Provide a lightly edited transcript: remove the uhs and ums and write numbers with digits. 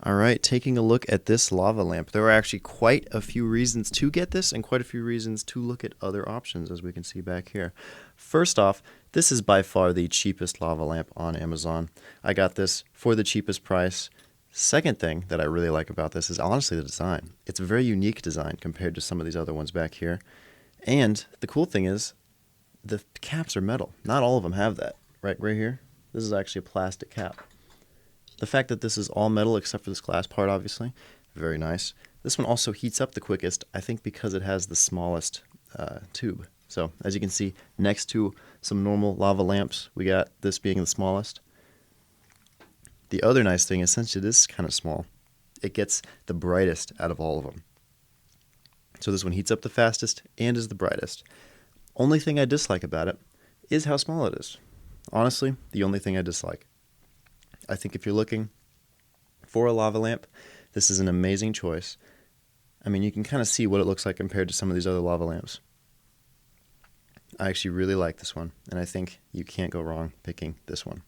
All right, taking a look at this lava lamp. There are actually quite a few reasons to get this and quite a few reasons to look at other options, as we can see back here. First off, this is by far the cheapest lava lamp on Amazon. I got this for the cheapest price. Second thing that I really like about this is honestly the design. It's a very unique design compared to some of these other ones back here. And the cool thing is the caps are metal. Not all of them have that. Right here, this is actually a plastic cap. The fact that this is all metal except for this glass part, obviously, very nice. This one also heats up the quickest, I think because it has the smallest tube. So as you can see, next to some normal lava lamps, we got this being the smallest. The other nice thing is since it is kind of small, it gets the brightest out of all of them. So this one heats up the fastest and is the brightest. Only thing I dislike about it is how small it is. Honestly, the only thing I dislike. I think if you're looking for a lava lamp, this is an amazing choice. I mean, you can kind of see what it looks like compared to some of these other lava lamps. I actually really like this one, and I think you can't go wrong picking this one.